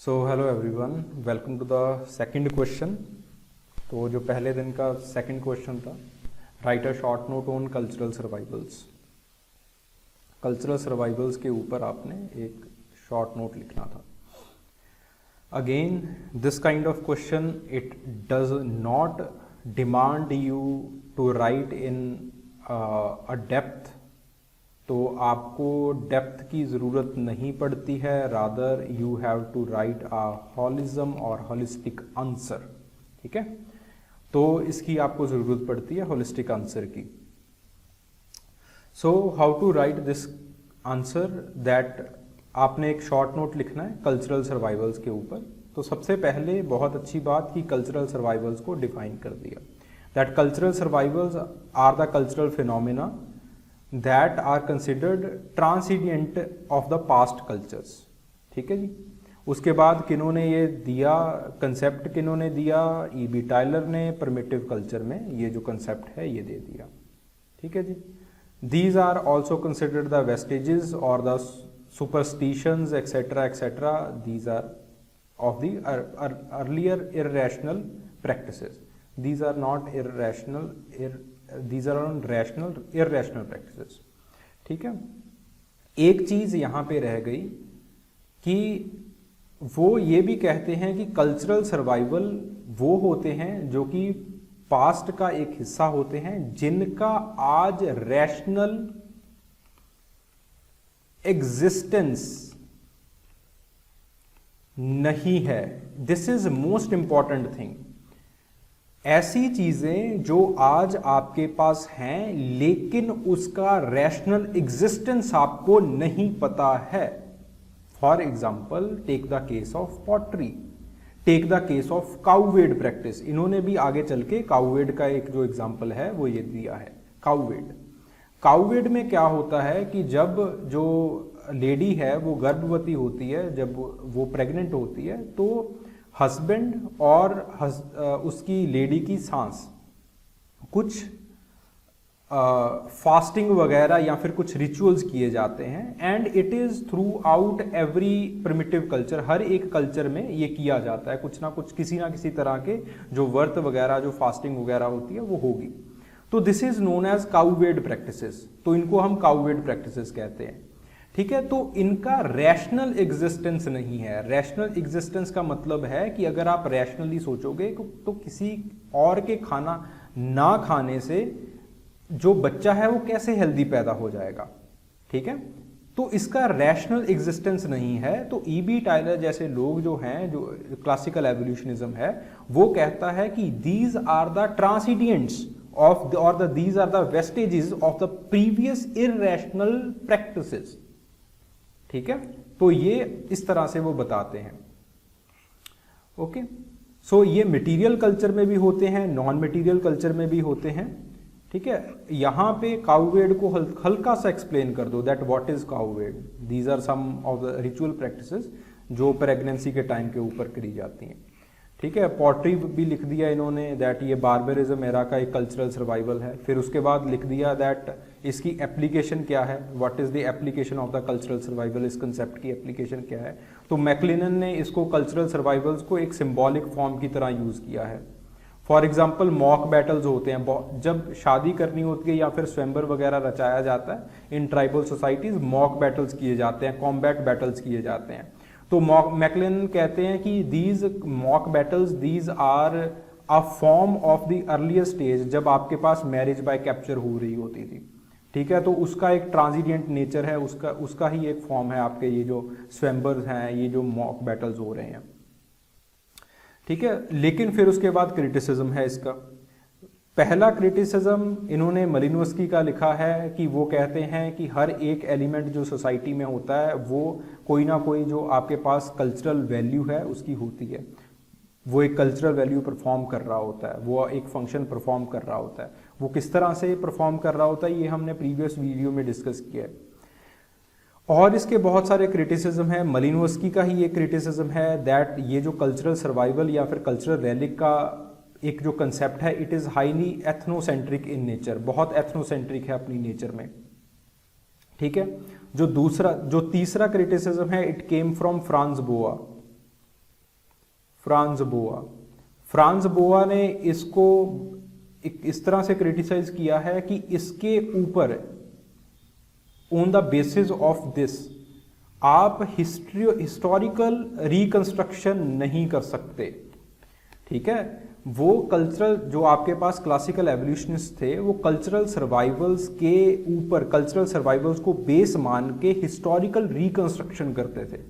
So hello everyone, welcome to the second question. तो जो पहले दिन का सेकंड क्वेश्चन था, write a short note on cultural survivals. Cultural survivals के ऊपर आपने एक शॉर्ट नोट लिखना था। Again this kind of question it does not demand you to write in a depth, तो आपको डेप्थ की ज़रूरत नहीं पड़ती है, rather you have to write a holism और होलिस्टिक आंसर। ठीक है, तो इसकी आपको ज़रूरत पड़ती है होलिस्टिक आंसर की। So how to write this answer, that आपने एक शॉर्ट नोट लिखना है कल्चरल सर्वाइवल्स के ऊपर। तो सबसे पहले बहुत अच्छी बात कि कल्चरल सर्वाइवल्स को डिफाइन कर दिया, that cultural survivals are the cultural phenomena that are considered transcendent of the past cultures। ठीक है जी। उसके बाद किन्होंने ये दिया कंसेप्ट, किन्होंने दिया, E.B. टायलर ने परमिटिव कल्चर में ये जो कंसेप्ट है ये दे दिया। ठीक है जी। These are also considered the vestiges और the superstitions etcetera etcetera, these are of the earlier irrational practices. These are not irrational, these are on rational irrational practices। ठीक है, एक चीज यहां पे रह गई कि वो ये भी कहते हैं कि कल्चरल सर्वाइवल वो होते हैं जो कि पास्ट का एक हिस्सा होते हैं, जिनका आज रैशनल एग्जिस्टेंस नहीं है। This is most important thing. ऐसी चीजें जो आज आपके पास हैं लेकिन उसका रैशनल एग्जिस्टेंस आपको नहीं पता है। For example take the case of pottery, take the case of couvade practice. इन्होंने भी आगे चल के काउवेड का एक जो एग्जाम्पल है वो ये दिया है। काउवेड में क्या होता है कि जब जो लेडी है वो गर्भवती होती है, जब वो प्रेग्नेंट होती है, तो हस्बैंड और उसकी लेडी की सांस कुछ फास्टिंग वगैरह या फिर कुछ रिचुअल्स किए जाते हैं, and it is throughout every primitive culture. हर एक कल्चर में ये किया जाता है, कुछ ना कुछ किसी ना किसी तरह के जो व्रत वगैरह जो फास्टिंग वगैरह होती है वो होगी। तो this is known as couvade practices. तो इनको हम काउवेड प्रैक्टिसेस कहते हैं। ठीक है, तो इनका रैशनल एग्जिस्टेंस नहीं है। रैशनल एग्जिस्टेंस का मतलब है कि अगर आप रैशनली सोचोगे तो किसी और के खाना ना खाने से जो बच्चा है वो कैसे हेल्दी पैदा हो जाएगा। ठीक है, तो इसका रैशनल एग्जिस्टेंस नहीं है। तो E.B. टायलर जैसे लोग जो हैं, जो क्लासिकल एवोल्यूशनिज्म है, वो कहता है कि these are the transients of और these are the vestiges of the previous irrational practices. ठीक है, तो ये इस तरह से वो बताते हैं। ओके, सो ये मटेरियल कल्चर में भी होते हैं, नॉन मटेरियल कल्चर में भी होते हैं। ठीक है, यहां पे काउवेड को हल्का सा एक्सप्लेन कर दो, that what is couvade. These are some of the ritual practices जो प्रेगनेंसी के टाइम के ऊपर करी जाती हैं। ठीक है, पॉटरी भी लिख दिया इन्होंने, दैट ये बार्बरिज्म एरा का एक कल्चरल सर्वाइवल है। फिर उसके बाद लिख दिया दैट इसकी एप्लीकेशन क्या है, what is the application of the cultural survival, इस कंसेप्ट की एप्लीकेशन क्या है। तो मैक्लिनन ने इसको कल्चरल सर्वाइवल्स को एक सिंबॉलिक फॉर्म की तरह यूज किया है। फॉर एग्जाम्पल मॉक बैटल्स होते हैं, जब शादी करनी होती है या फिर स्वयंवर वगैरह रचाया जाता है in tribal societies, mock battles किए जाते हैं, कॉम्बैट बैटल्स किए जाते हैं। तो मैक्लिनन कहते हैं कि these mock battles these are a form of the earlier stage, जब आपके पास मैरिज बाय कैप्चर हो रही होती थी। ठीक है, तो उसका एक ट्रांजिडियंट नेचर है, उसका ही एक फॉर्म है आपके ये जो स्वयंवर हैं, ये जो मॉक बैटल्स हो रहे हैं। ठीक है, लेकिन फिर उसके बाद क्रिटिसिज्म है इसका। पहला क्रिटिसिज्म इन्होंने मलिनोव्स्की का लिखा है कि वो कहते हैं कि हर एक एलिमेंट जो सोसाइटी में होता है वो कोई ना कोई जो आपके पास कल्चरल वैल्यू है उसकी होती है, वो एक कल्चरल वैल्यू परफॉर्म कर रहा होता है, वो एक फंक्शन परफॉर्म कर रहा होता है। वो किस तरह से परफॉर्म कर रहा होता है ये हमने प्रीवियस वीडियो में डिस्कस किया है। और इसके बहुत सारे क्रिटिसिज्म है। मलिनोव्स्की का ही एक क्रिटिसिज्म है दैट ये जो कल्चरल सर्वाइवल या फिर कल्चरल रैलिक का एक जो कंसेप्ट है, it is highly ethnocentric in nature, बहुत एथनोसेंट्रिक है अपनी नेचर में। ठीक है, जो तीसरा क्रिटिसिज्म है, it came from Franz Boas. Franz Boas. Franz Boas ने इसको इस तरह से क्रिटिसाइज किया है कि इसके ऊपर on the basis of this आप हिस्टोरिकल रिकंस्ट्रक्शन नहीं कर सकते। ठीक है, वो कल्चरल जो आपके पास क्लासिकल एवोल्यूशनिस्ट थे वो कल्चरल सर्वाइवल्स के ऊपर, कल्चरल सर्वाइवल्स को बेस मान के हिस्टोरिकल रिकंस्ट्रक्शन करते थे,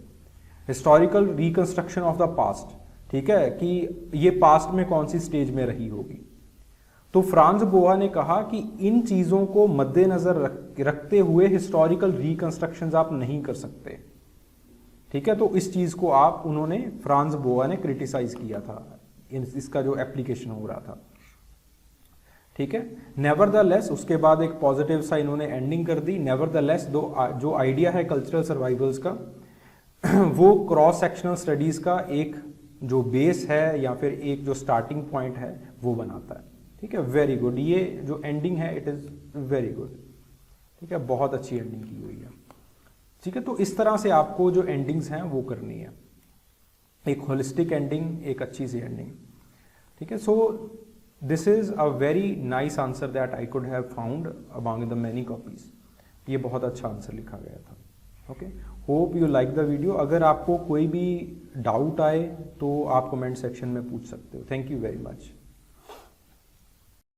historical reconstruction of the past. ठीक है, कि ये पास्ट में कौन सी स्टेज में रही होगी। तो फ्रांज बोआ ने कहा कि इन चीज़ों को मद्देनजर रखते हुए हिस्टोरिकल रिकंस्ट्रक्शंस आप नहीं कर सकते। ठीक है, तो इस चीज़ को उन्होंने फ्रांज बोआ ने क्रिटिसाइज किया था, इसका जो एप्लीकेशन हो रहा था। ठीक है, नेवरदलेस उसके बाद एक पॉजिटिव सा इन्होंने एंडिंग कर दी। नेवरदलेस जो आइडिया है कल्चरल सर्वाइवल्स का वो क्रॉस सेक्शनल स्टडीज का एक जो बेस है या फिर एक जो स्टार्टिंग पॉइंट है वो बनाता है। ठीक है, वेरी गुड, ये जो एंडिंग है इट इज़ वेरी गुड। ठीक है, बहुत अच्छी एंडिंग की हुई है। ठीक है, तो इस तरह से आपको जो एंडिंग्स हैं वो करनी है, एक होलिस्टिक एंडिंग, एक अच्छी सी एंडिंग। ठीक है, so this is a very nice answer that I could have found among the many copies. ये बहुत अच्छा आंसर लिखा गया था। Okay, hope you like the video. अगर आपको कोई भी डाउट आए तो आप कमेंट सेक्शन में पूछ सकते हो। Thank you very much.